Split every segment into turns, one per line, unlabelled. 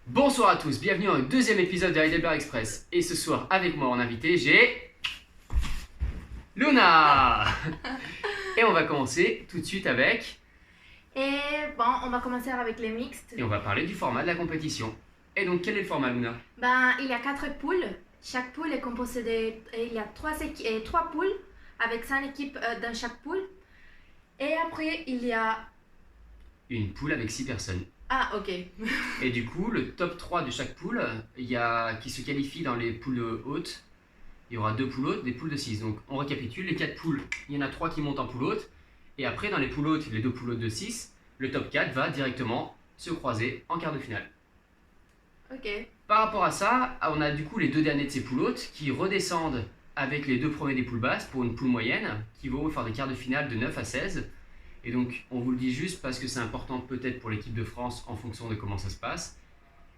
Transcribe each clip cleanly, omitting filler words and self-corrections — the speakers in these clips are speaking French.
Bonsoir à tous, bienvenue dans le deuxième épisode de Heidelberg Express. Et ce soir, avec moi en invité, j'ai... Luna. Et on va commencer tout de suite avec...
Et bon, on va commencer avec les mixtes.
Et on va parler du format de la compétition. Et donc, quel est le format, Luna?
Il y a 4 poules. Chaque poule est composée de... Il y a 3 poules avec 5 équipes dans chaque poule. Et après, il y a...
Une poule avec 6 personnes.
Ah, ok.
Et du coup, le top 3 de chaque poule, qui se qualifie dans les poules hautes. Il y aura 2 poules hautes, des poules de 6. Donc, on récapitule, les 4 poules, il y en a 3 qui montent en poule haute. Et après, dans les poules hautes, les 2 poules hautes de 6, le top 4 va directement se croiser en quart de finale.
Ok.
Par rapport à ça, on a du coup les 2 derniers de ces poules hautes qui redescendent avec les 2 premiers des poules basses pour une poule moyenne qui vont faire des quarts de finale de 9 à 16. Et donc, on vous le dit juste parce que c'est important peut-être pour l'équipe de France en fonction de comment ça se passe.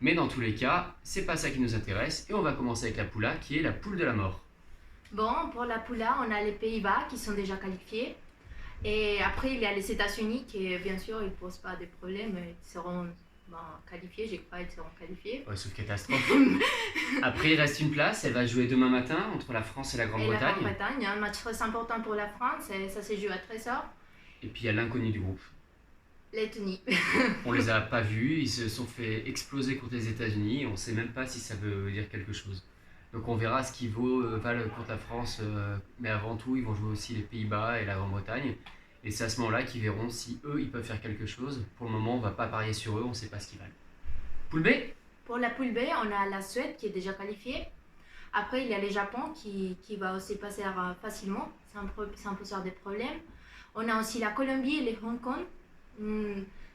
Mais dans tous les cas, c'est pas ça qui nous intéresse. Et on va commencer avec la poule A qui est la poule de la mort.
Bon, pour la poule A, on a les Pays-Bas qui sont déjà qualifiés. Et après, il y a les États-Unis qui, bien sûr, ils ne posent pas de problème. Ils seront qualifiés, je crois qu'ils seront qualifiés.
Ouais, sauf catastrophe. Après, il reste une place. Elle va jouer demain matin entre la France et la Grande-Bretagne.
Et la Grande-Bretagne, il y a un match très important pour la France. Et ça se joue à 13h.
Et puis, il y a l'inconnu du groupe.
Lettonie.
On les a pas vus, ils se sont fait exploser contre les États-Unis, on sait même pas si ça veut dire quelque chose. Donc on verra ce qu'ils valent contre la France, mais avant tout ils vont jouer aussi les Pays-Bas et la Grande-Bretagne. Et c'est à ce moment-là qu'ils verront si eux ils peuvent faire quelque chose. Pour le moment on va pas parier sur eux, on sait pas ce qu'ils valent. Poule B.
Pour la poule B, on a la Suède qui est déjà qualifiée. Après il y a le Japon qui va aussi passer facilement, sans poser des problèmes. On a aussi la Colombie et le Hong Kong.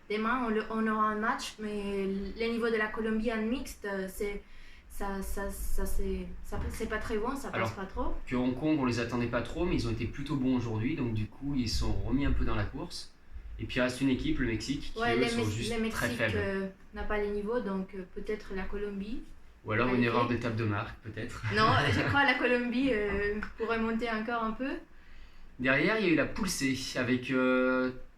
Demain, on aura un match, mais le niveau de la Colombie en mixte, c'est pas très bon, ça passe pas trop.
Que Hong Kong, on les attendait pas trop, mais ils ont été plutôt bons aujourd'hui, donc du coup, ils sont remis un peu dans la course. Et puis il reste une équipe, le Mexique, qui eux, sont juste très faibles.
Le Mexique n'a pas les niveaux, donc peut-être la Colombie.
Ou alors une erreur d'étape de marque, peut-être.
Non, je crois que la Colombie pourrait monter encore un peu.
Derrière, il y a eu la poule C, avec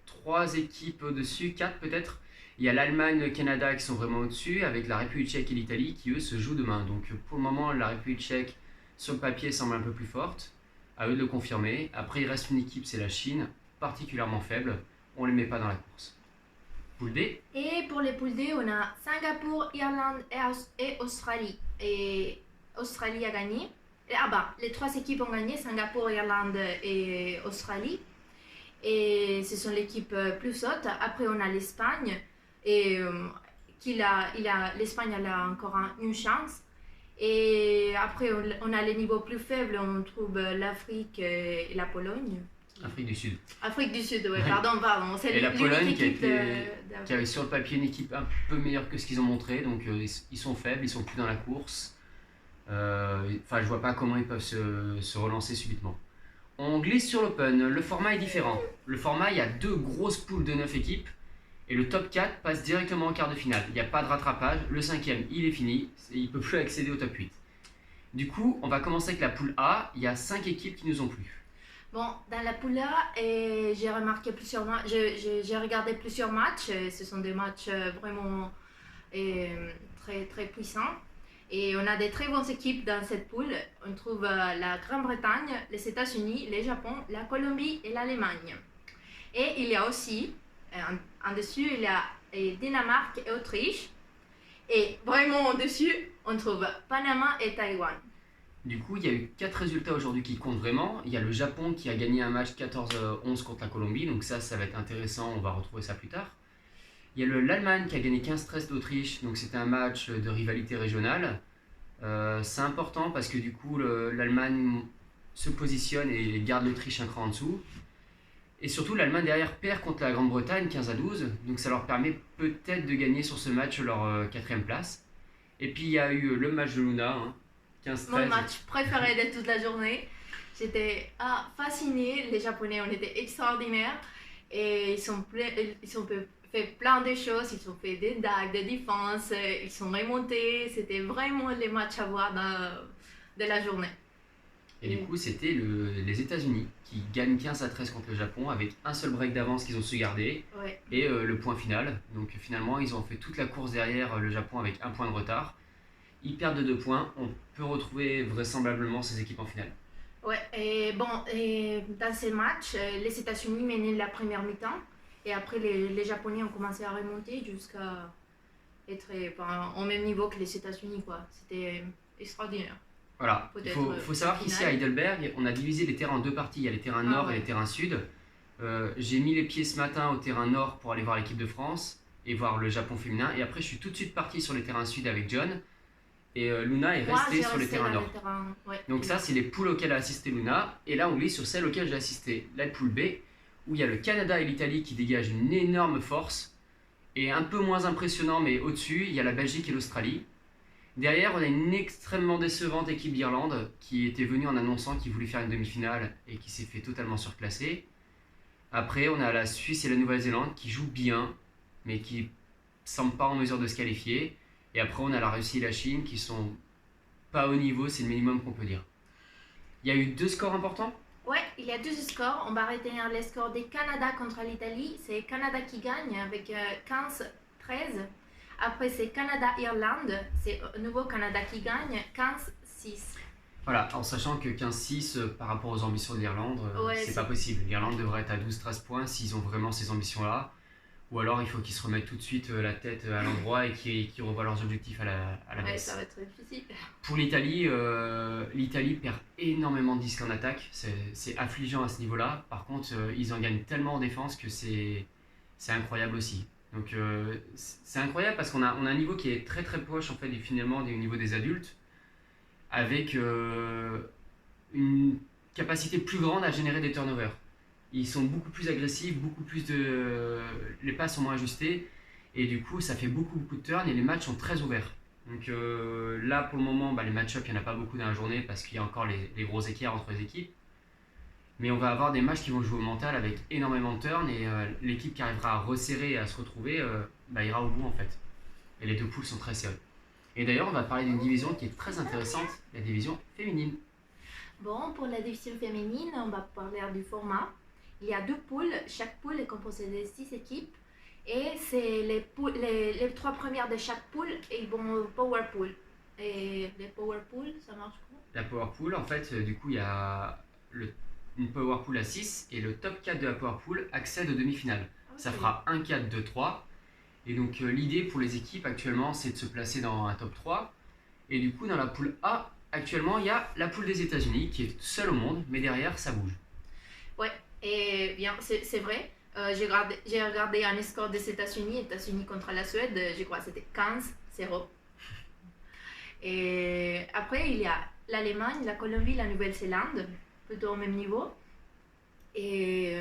3 équipes au-dessus, 4 peut-être. Il y a l'Allemagne, le Canada qui sont vraiment au-dessus, avec la République tchèque et l'Italie qui eux se jouent demain. Donc pour le moment, la République tchèque sur le papier semble un peu plus forte. À eux de le confirmer. Après, il reste une équipe, c'est la Chine, particulièrement faible. On ne les met pas dans la course. Poule D.
Et pour les poules D, on a Singapour, Irlande et Australie. Et Australie a gagné. Les 3 équipes ont gagné, Singapour, Irlande et Australie. Et ce sont l'équipe plus haute. Après, on a l'Espagne. Et l'Espagne a encore une chance. Et après, on a les niveaux plus faibles. On trouve l'Afrique et la Pologne.
Afrique du Sud.
Afrique du Sud, oui, pardon. C'est
et la Pologne
qui
avait sur le papier une équipe un peu meilleure que ce qu'ils ont montré. Donc ils sont faibles, ils sont plus dans la course. Je vois pas comment ils peuvent se relancer subitement. On glisse sur l'Open, le format est différent. Le format, il y a 2 grosses poules de 9 équipes et le top 4 passe directement en quart de finale. Il n'y a pas de rattrapage, le 5e il est fini, il ne peut plus accéder au top 8. Du coup, on va commencer avec la poule A, il y a 5 équipes qui nous ont plu.
Bon, dans la poule A, j'ai remarqué j'ai regardé plusieurs matchs, ce sont des matchs vraiment très, très puissants. Et on a des très bonnes équipes dans cette poule. On trouve la Grande-Bretagne, les États-Unis, le Japon, la Colombie et l'Allemagne. Et il y a aussi, en dessus, il y a Danemark et Autriche. Et vraiment en dessus, on trouve Panama et Taïwan.
Du coup, il y a eu 4 résultats aujourd'hui qui comptent vraiment. Il y a le Japon qui a gagné un match 14-11 contre la Colombie. Donc ça va être intéressant, on va retrouver ça plus tard. Il y a l'Allemagne qui a gagné 15-13 d'Autriche, donc c'était un match de rivalité régionale. C'est important parce que du coup l'Allemagne se positionne et garde l'Autriche un cran en dessous. Et surtout l'Allemagne derrière perd contre la Grande-Bretagne 15-12, donc ça leur permet peut-être de gagner sur ce match leur 4ème place. Et puis il y a eu le match de Luna, 15-13.
Mon match préféré de toute la journée. J'étais fascinée, les Japonais ont été extraordinaires et ils ont fait plein de choses, ils ont fait des dagues, des défenses, ils sont remontés, c'était vraiment les matchs à voir de la journée.
Et du coup, c'était les États-Unis qui gagnent 15-13 contre le Japon avec un seul break d'avance qu'ils ont su garder
Ouais.
et le point final. Donc finalement, ils ont fait toute la course derrière le Japon avec un point de retard. Ils perdent de 2 points. On peut retrouver vraisemblablement ces équipes en finale.
Ouais, et bon, et dans ces matchs, les États-Unis menaient la première mi-temps et après les Japonais ont commencé à remonter jusqu'à être au même niveau que les États-Unis, quoi. C'était extraordinaire.
Voilà, il
Peut-être
faut savoir qu'ici à Heidelberg, on a divisé les terrains en 2 parties. Il y a les terrains nord et les terrains sud. J'ai mis les pieds ce matin au terrain nord pour aller voir l'équipe de France et voir le Japon féminin. Et après, je suis tout de suite parti sur les terrains sud avec John. Et Luna est
Moi,
restée
j'ai
sur les
resté
terrains
dans
nord.
les terrains. Ouais.
Donc ça, c'est les poules auxquelles a assisté Luna. Et là, on est sur celles auxquelles j'ai assisté. La poule B, où il y a le Canada et l'Italie qui dégagent une énorme force. Et un peu moins impressionnant, mais au-dessus, il y a la Belgique et l'Australie. Derrière, on a une extrêmement décevante équipe d'Irlande qui était venue en annonçant qu'il voulait faire une demi-finale et qui s'est fait totalement surclasser. Après, on a la Suisse et la Nouvelle-Zélande qui jouent bien, mais qui ne semblent pas en mesure de se qualifier. Et après, on a la Russie et la Chine qui sont pas au niveau, c'est le minimum qu'on peut dire. Il y a eu 2 scores importants.
Ouais, il y a 2 scores. On va retenir les scores des Canada contre l'Italie. C'est Canada qui gagne avec 15-13. Après, c'est Canada-Irlande. C'est nouveau Canada qui gagne 15-6.
Voilà, en sachant que 15-6 par rapport aux ambitions de l'Irlande,
Ouais,
c'est pas possible. L'Irlande devrait être à 12-13 points s'ils ont vraiment ces ambitions-là. Ou alors il faut qu'ils se remettent tout de suite la tête à l'endroit et qu'ils revoient leurs objectifs à la
Ouais,
baisse.
ça va être difficile.
Pour l'Italie, l'Italie perd énormément de disques en attaque. C'est affligeant à ce niveau-là. Par contre, ils en gagnent tellement en défense que c'est incroyable aussi. Donc c'est incroyable parce qu'on a un niveau qui est très très proche en fait finalement du niveau des adultes, avec une capacité plus grande à générer des turnovers. Ils sont beaucoup plus agressifs, les passes sont moins ajustées et du coup ça fait beaucoup de turns et les matchs sont très ouverts. Donc là pour le moment les match-ups il n'y en a pas beaucoup dans la journée parce qu'il y a encore les gros écarts entre les équipes. Mais on va avoir des matchs qui vont jouer au mental avec énormément de turns et l'équipe qui arrivera à resserrer et à se retrouver ira au bout en fait. Et les 2 poules sont très serrées. Et d'ailleurs on va parler d'une division qui est très intéressante, la division féminine.
Bon, pour la division féminine, on va parler du format. Il y a 2 poules. Chaque poule est composée de 6 équipes. Et c'est les 3 premières de chaque poule et ils vont au Power Pool. Et les Power Pool, ça marche comment?
La Power Pool, en fait, du coup, il y a une Power Pool à 6 et le top 4 de la Power Pool accède aux demi-finales. Okay. Ça fera 1, 4, 2, 3. Et donc, l'idée pour les équipes actuellement, c'est de se placer dans un top 3. Et du coup, dans la poule A, actuellement, il y a la poule des États-Unis qui est seule au monde, mais derrière, ça bouge.
Ouais, et bien, c'est vrai. J'ai regardé un score des États-Unis contre la Suède, je crois que c'était 15-0. Et après, il y a l'Allemagne, la Colombie, la Nouvelle-Zélande, plutôt au même niveau. Et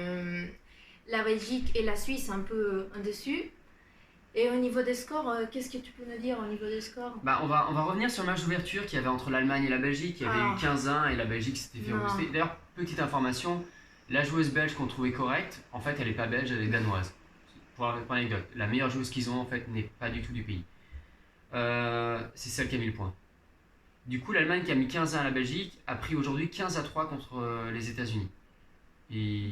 la Belgique et la Suisse un peu en dessus. Et au niveau des scores, qu'est-ce que tu peux nous dire au niveau des scores?
On va revenir sur le match d'ouverture qu'il y avait entre l'Allemagne et la Belgique. Il y avait eu 15-1 et la Belgique s'était fait repousser. D'ailleurs, petite information, la joueuse belge qu'on trouvait correcte, en fait, elle n'est pas belge, elle est danoise. Pour l'anecdote, la meilleure joueuse qu'ils ont, en fait, n'est pas du tout du pays. C'est celle qui a mis le point. Du coup, l'Allemagne qui a mis 15-1 à la Belgique a pris aujourd'hui 15-3 contre les États-Unis. Et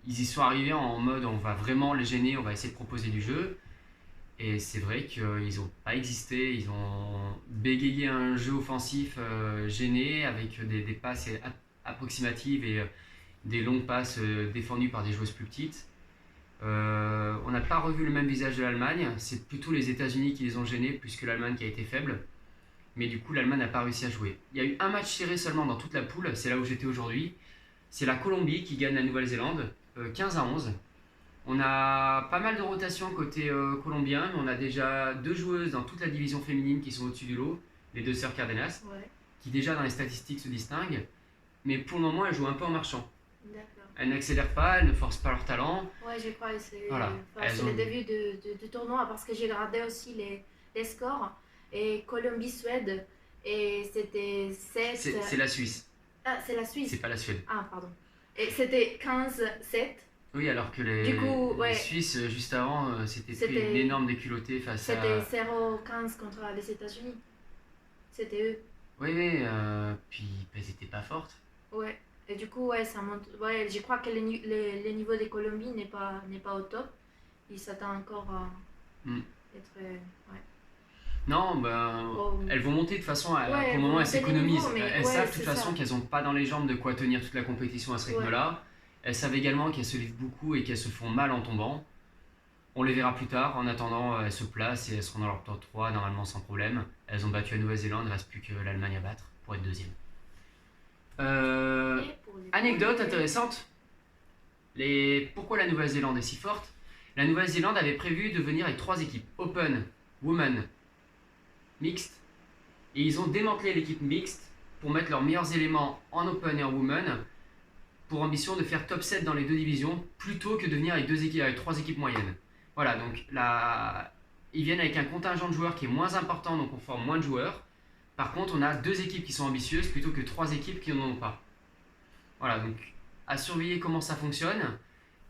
ils y sont arrivés en mode on va vraiment les gêner, on va essayer de proposer du jeu. Et c'est vrai qu'ils n'ont pas existé, ils ont bégayé un jeu offensif gêné avec des passes approximatives et des longues passes défendues par des joueuses plus petites. On n'a pas revu le même visage de l'Allemagne, c'est plutôt les États-Unis qui les ont gênés plus que l'Allemagne qui a été faible. Mais du coup, l'Allemagne n'a pas réussi à jouer. Il y a eu un match serré seulement dans toute la poule, c'est là où j'étais aujourd'hui. C'est la Colombie qui gagne la Nouvelle-Zélande, 15-11. On a pas mal de rotation côté colombien, mais on a déjà 2 joueuses dans toute la division féminine qui sont au-dessus du lot, les 2 sœurs Cardenas, qui déjà dans les statistiques se distinguent. Mais pour le moment, elles jouent un peu en marchant.
D'accord.
Elles n'accélèrent pas, elles ne forcent pas leur talent.
Ouais, je crois que c'est
le
début du tournoi parce que j'ai regardé aussi les scores. Et Colombie-Suède, et c'était 7...
C'est la Suisse.
Ah, c'est la Suisse.
C'est pas la Suède.
Ah, pardon. Et c'était 15-7.
Oui, alors que les Suisses, juste avant, c'était pris une énorme déculottée face à...
C'était 0-15 contre les États-Unis. C'était eux.
Oui, oui, puis elles étaient pas fortes.
Ouais. Et du coup, ouais, ça monte. Ouais, je crois que le niveau des Colombie n'est pas au top. Il s'attend encore à
Hmm.
être. Ouais.
Non, ben,
Au-
elles vont monter de toute façon,
ouais,
pour le
vous
moment elles
montez les niveaux,
s'économisent.
mais
Elles
ouais,
savent de toute
c'est
façon
ça.
qu'elles n'ont pas dans les jambes de quoi tenir toute la compétition à ce
Ouais.
rythme-là. Elles savent également qu'elles se livrent beaucoup et qu'elles se font mal en tombant. On les verra plus tard. En attendant, elles se placent et elles seront dans leur top 3 normalement sans problème. Elles ont battu la Nouvelle-Zélande, il ne reste plus que l'Allemagne à battre pour être deuxième. Euh,
Et pour les
Anecdote
poules,
intéressante, pourquoi la Nouvelle-Zélande est si forte. La Nouvelle-Zélande avait prévu de venir avec 3 équipes, Open, Women, Mixte, et ils ont démantelé l'équipe mixte pour mettre leurs meilleurs éléments en Open et en Women pour ambition de faire top 7 dans les deux divisions plutôt que de venir avec, avec 3 équipes moyennes. Voilà, donc là, ils viennent avec un contingent de joueurs qui est moins important, donc on forme moins de joueurs. Par contre, on a 2 équipes qui sont ambitieuses plutôt que 3 équipes qui n'en ont pas. Voilà, donc à surveiller comment ça fonctionne.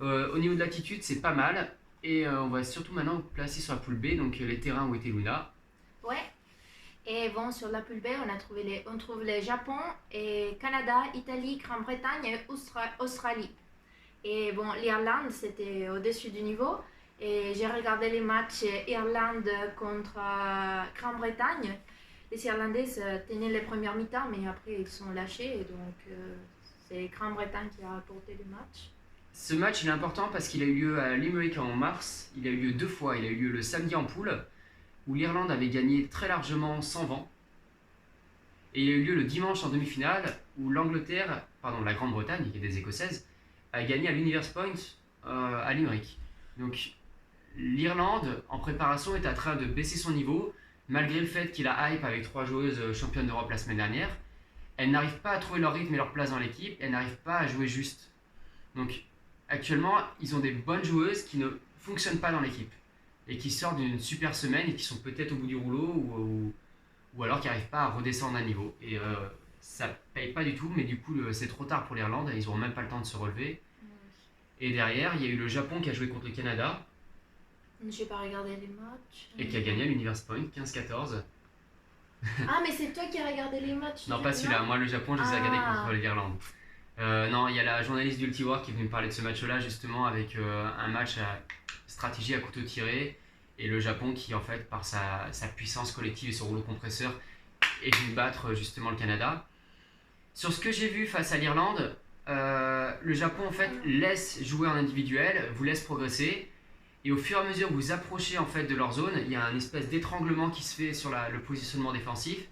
Au niveau de l'attitude, c'est pas mal. Et on va surtout maintenant placer sur la poule B, donc les terrains où était Luna.
ouais. Et bon, sur la poule B, on trouve le Japon, et Canada, Italie, Grande-Bretagne et Australie. Et bon, l'Irlande, c'était au-dessus du niveau. Et j'ai regardé les matchs Irlande contre Grande-Bretagne. Les Irlandais tenaient les premières mi-temps, mais après ils sont lâchés. Et donc, c'est Grande-Bretagne qui a remporté le match.
Ce match il est important parce qu'il a eu lieu à Limerick en mars. Il a eu lieu 2 fois. Il a eu lieu le samedi en poule, où l'Irlande avait gagné très largement sans vent. Et il a eu lieu le dimanche en demi-finale, où la Grande-Bretagne, qui est des Écossaises, a gagné à l'Universe Point à Limerick. Donc l'Irlande, en préparation, est en train de baisser son niveau, malgré le fait qu'il a hype avec 3 joueuses championnes d'Europe la semaine dernière. Elles n'arrivent pas à trouver leur rythme et leur place dans l'équipe, elles n'arrivent pas à jouer juste. Donc actuellement, ils ont des bonnes joueuses qui ne fonctionnent pas dans l'équipe et qui sortent d'une super semaine et qui sont peut-être au bout du rouleau ou alors qui n'arrivent pas à redescendre un niveau. Et ça paye pas du tout, mais du coup c'est trop tard pour l'Irlande, ils n'auront même pas le temps de se relever. Et derrière, il y a eu le Japon qui a joué contre le Canada
J'ai pas regardé les matchs.
et qui a gagné à l'Universe Point 15-14.
Ah, mais c'est toi qui as regardé les matchs.
Non, pas celui-là, moi le Japon je les ai regardés
Ah.
contre l'Irlande. Non, il y a la journaliste d'Ultiwar qui est venue me parler de ce match-là justement avec un match à stratégie à couteau tiré et le Japon qui en fait par sa puissance collective et son rouleau compresseur est venu battre justement le Canada. Sur ce que j'ai vu face à l'Irlande, le Japon en fait laisse jouer en individuel, vous laisse progresser et au fur et à mesure que vous approchez en fait de leur zone, il y a un espèce d'étranglement qui se fait sur le positionnement défensif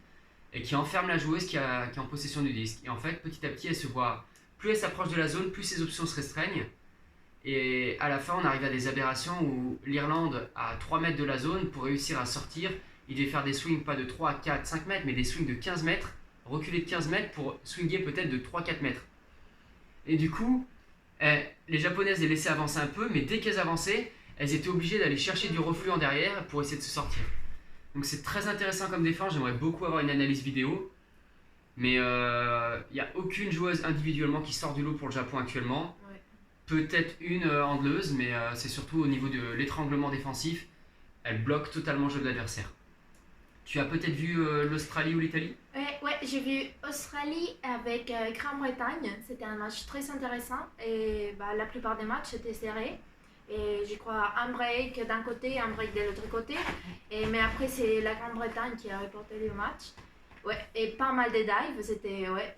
et qui enferme la joueuse qui est en possession du disque. Et en fait, petit à petit, elle se voit, plus elle s'approche de la zone, plus ses options se restreignent. Et à la fin, on arrive à des aberrations où l'Irlande, à 3 mètres de la zone, pour réussir à sortir, il devait faire des swings pas de 3, 4, 5 mètres, mais des swings de 15 mètres, reculer de 15 mètres pour swinger peut-être de 3, 4 mètres. Et du coup, les Japonaises les laissaient avancer un peu, mais dès qu'elles avançaient, elles étaient obligées d'aller chercher du reflux en derrière pour essayer de se sortir. Donc c'est très intéressant comme défense, j'aimerais beaucoup avoir une analyse vidéo. Mais il n'y a aucune joueuse individuellement qui sort du lot pour le Japon actuellement.
Ouais.
Peut-être une handleuse, mais c'est surtout au niveau de l'étranglement défensif. Elle bloque totalement le jeu de l'adversaire. Tu as peut-être vu l'Australie ou l'Italie?
Ouais, j'ai vu Australie avec Grande-Bretagne. C'était un match très intéressant et bah, la plupart des matchs étaient serrés. Et je crois un break d'un côté, un break de l'autre côté. Mais après, c'est la Grande-Bretagne qui a remporté le match. Ouais, et pas mal de dives.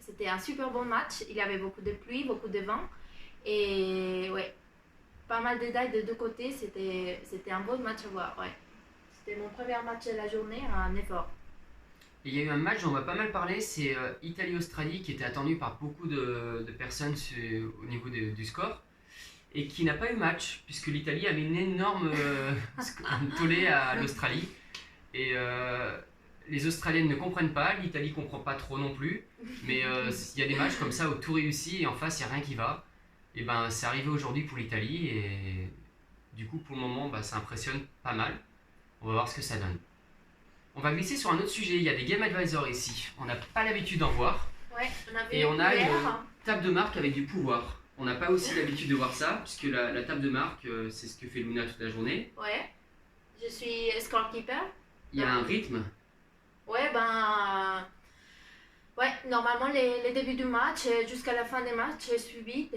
C'était un super bon match. Il y avait beaucoup de pluie, beaucoup de vent. Et ouais, pas mal de dives de deux côtés. C'était un bon match à voir. Ouais. C'était mon premier match de la journée, un effort.
Et il y a eu un match dont on va pas mal parler, c'est Italie-Australie qui était attendu par beaucoup de personnes au niveau du score et qui n'a pas eu match puisque l'Italie avait une énorme tollée à l'Australie et les Australiennes ne comprennent pas, l'Italie comprend pas trop non plus, mais il y a des matchs comme ça où tout réussit et en face il n'y a rien qui va. Et ben c'est arrivé aujourd'hui pour l'Italie et du coup pour le moment ça impressionne pas mal. On va voir ce que ça donne. On va glisser sur un autre sujet, il y a des Game Advisors ici, on n'a pas l'habitude d'en voir.
Ouais, on avait
Et on a
hier.
une table de marque avec du pouvoir. On n'a pas aussi l'habitude de voir ça, puisque la table de marque, c'est ce que fait Luna toute la journée.
Ouais, je suis scorekeeper.
Il y a un rythme.
Ouais, ben. Ouais, normalement, les débuts du match jusqu'à la fin des matchs est suivi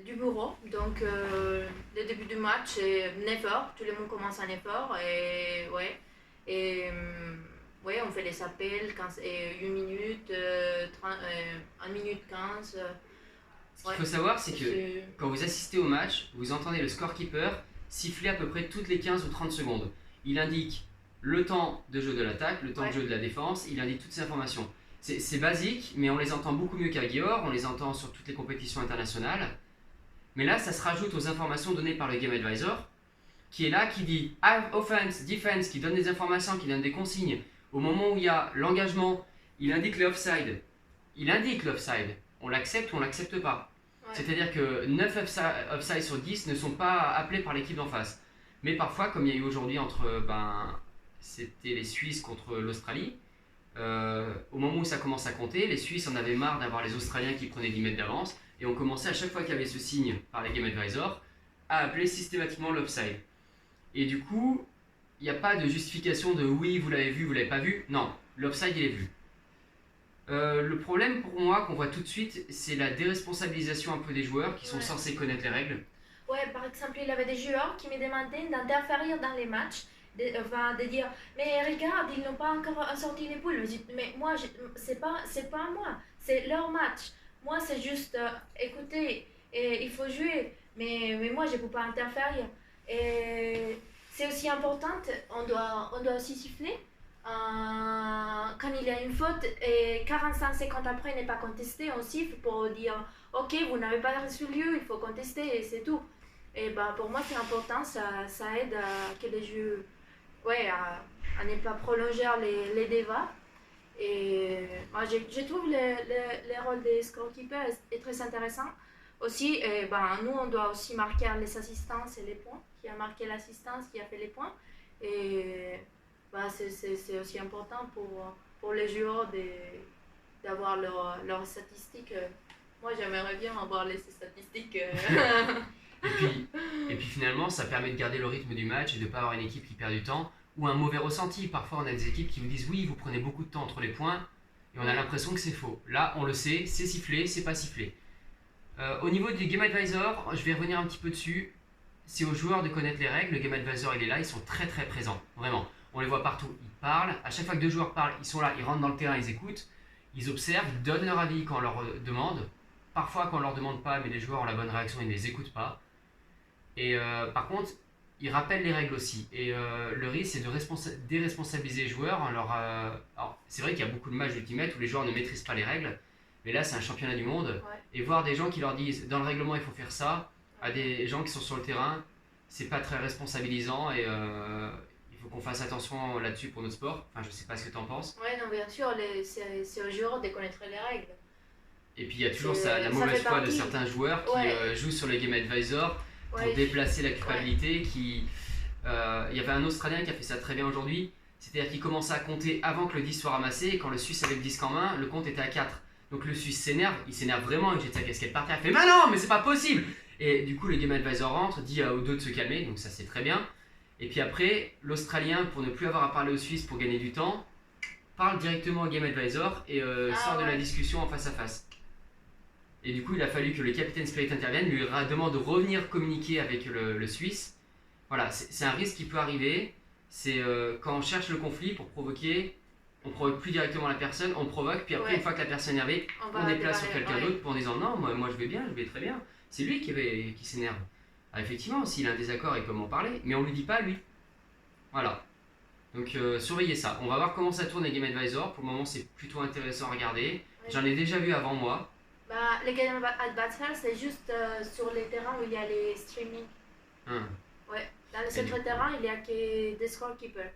du bureau. Donc, le début du match, c'est un effort. Tout le monde commence un effort. Et, ouais, et, ouais, on fait les appels 15, et 1 minute, 1 minute 15.
Ce qu'il
Ouais,
faut savoir, c'est que
c'est.
quand vous assistez au match, vous entendez le scorekeeper siffler à peu près toutes les 15 ou 30 secondes. Il indique le temps de jeu de l'attaque, le temps de
Ouais,
jeu de la défense, il indique toutes ces informations. C'est basique, mais on les entend beaucoup mieux qu'à Georg, on les entend sur toutes les compétitions internationales. Mais là, ça se rajoute aux informations données par le Game Advisor, qui est là, qui dit offense, defense, qui donne des informations, qui donne des consignes. Au moment où il y a l'engagement, il indique les offside. Il indique l'offside. On l'accepte ou on l'accepte pas.
ouais,
C'est-à-dire que 9 offside sur 10 ne sont pas appelés par l'équipe d'en face. Mais parfois, comme il y a eu aujourd'hui entre, c'était les Suisses contre l'Australie, au moment où ça commence à compter, les Suisses en avaient marre d'avoir les Australiens qui prenaient 10 mètres d'avance, et on commençait à chaque fois qu'il y avait ce signe par les Game Advisor à appeler systématiquement l'offside. Et du coup, il n'y a pas de justification de oui, vous l'avez vu, vous l'avez pas vu. Non, l'offside il est vu. Le problème pour moi qu'on voit tout de suite, c'est la déresponsabilisation un peu des joueurs qui sont
ouais.
censés connaître les règles.
Ouais, par exemple, il y avait des joueurs qui me demandaient d'interférer dans les matchs, de dire, mais regarde, ils n'ont pas encore sorti une poule. Mais moi, c'est pas moi, c'est leur match. Moi, c'est juste, écoutez, et il faut jouer, mais moi, je ne peux pas interférer. Et c'est aussi important, on doit aussi siffler. Quand il y a une faute et 45 secondes après n'est pas contesté, on siffle pour dire ok, vous n'avez pas reçu le lieu, il faut contester et c'est tout. Et bah, pour moi, c'est important, ça aide à que les jeux, ouais, à ne pas prolonger les débats. Et moi, je trouve le rôle des scorekeepers est très intéressant. Aussi, ben, nous, on doit aussi marquer les assistances et les points. Qui a marqué l'assistance, qui a fait les points. Et bah, c'est aussi important pour les joueurs d'avoir leurs statistiques. Moi, j'aimerais bien avoir les statistiques.
Et puis, et puis finalement, ça permet de garder le rythme du match et de ne pas avoir une équipe qui perd du temps ou un mauvais ressenti. Parfois, on a des équipes qui vous disent oui, vous prenez beaucoup de temps entre les points et on a l'impression que c'est faux. Là, on le sait, c'est sifflé, c'est pas sifflé. Au niveau du Game Advisor, je vais revenir un petit peu dessus. C'est aux joueurs de connaître les règles. Le Game Advisor, il est là, ils sont très très présents. Vraiment. On les voit partout. Ils parlent. À chaque fois que deux joueurs parlent, ils sont là, ils rentrent dans le terrain, ils écoutent. Ils observent, ils donnent leur avis quand on leur demande. Parfois, quand on leur demande pas, mais les joueurs ont la bonne réaction, ils ne les écoutent pas. Et par contre, ils rappellent les règles aussi. Et le risque, c'est de déresponsabiliser les joueurs. Alors, c'est vrai qu'il y a beaucoup de matchs d'Ultimate où les joueurs ne maîtrisent pas les règles. Mais là, c'est un championnat du monde.
Ouais.
Et voir des gens qui leur disent dans le règlement, il faut faire ça, à des gens qui sont sur le terrain, c'est pas très responsabilisant. Et il faut qu'on fasse attention là-dessus pour notre sport. Enfin, je sais pas ce que tu en penses.
Ouais, non, bien sûr, c'est aux joueurs de connaître les règles.
Et puis, il y a toujours
C'est-
la
ça
mauvaise
fait
foi de
partie.
certains joueurs qui
Ouais.
jouent sur les Game Advisor pour
Ouais,
déplacer la culpabilité. Il y avait un Australien qui a fait ça très bien aujourd'hui. C'est-à-dire qu'il commençait à compter avant que le 10 soit ramassé. Et quand le Suisse avait le disque en main, le compte était à 4. Donc le Suisse s'énerve, il s'énerve vraiment, il jette sa casquette par terre, il fait mais non, mais c'est pas possible. Et du coup, le Game Advisor rentre, dit aux deux de se calmer, donc ça c'est très bien. Et puis après, l'Australien, pour ne plus avoir à parler au Suisse pour gagner du temps, parle directement au Game Advisor et sort de la
ouais.
discussion en face à face. Et du coup, il a fallu que le capitaine Spirit intervienne, lui demande de revenir communiquer avec le Suisse. Voilà, c'est un risque qui peut arriver. C'est quand on cherche le conflit pour provoquer, on provoque plus directement la personne, on provoque, puis après,
Ouais.
une fois que la personne est énervée,
On
on
va
déplace sur
débarrer,
quelqu'un
ouais.
d'autre pour en disant non, moi je vais bien, je vais très bien. C'est lui qui s'énerve. Ah, effectivement, s'il a un désaccord, il peut m'en parler, mais on lui dit pas à lui. Voilà. Donc surveillez ça. On va voir comment ça tourne les Game Advisor. Pour le moment, c'est plutôt intéressant à regarder.
Ouais.
J'en ai déjà vu avant moi.
Bah, les Game Advisor, c'est juste sur les terrains où il y a les streaming.
Hein.
Ouais. Dans les
Et du
autres
coup-
terrains, il y a que des scorekeepers.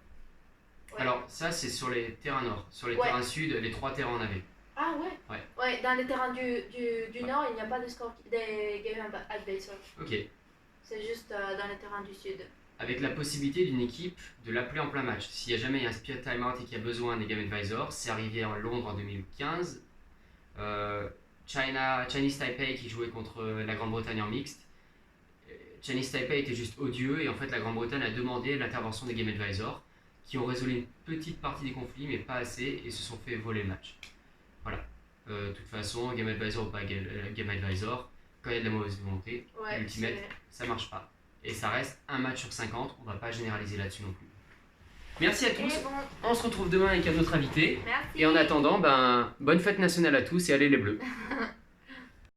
Ouais.
Alors, ça, c'est sur les terrains nord. Sur les
Ouais.
terrains sud, les 3 terrains en avaient.
Ah ouais.
Ouais.
Ouais, dans les terrains du
Ouais.
Nord, il n'y a pas de score des Game Advisor.
Ok.
C'est juste dans les terrains du Sud.
Avec la possibilité d'une équipe de l'appeler en plein match. S'il y a jamais un Spirit Timeout et qu'il y a besoin des Game Advisors, c'est arrivé à Londres en 2015. Chinese Taipei qui jouait contre la Grande-Bretagne en mixte. Chinese Taipei était juste odieux et en fait la Grande-Bretagne a demandé l'intervention des Game Advisors qui ont résolu une petite partie des conflits mais pas assez et se sont fait voler le match. Voilà. De toute façon, Game Advisor ou pas Game Advisor, quand il y a de la mauvaise volonté,
Ouais,
l'ultimate, ça marche pas. Et ça reste un match sur 50, on va pas généraliser là-dessus non plus. Merci à
Et
tous,
bon,
on se retrouve demain avec un autre invité.
merci.
Et en attendant, bonne fête nationale à tous et allez les Bleus.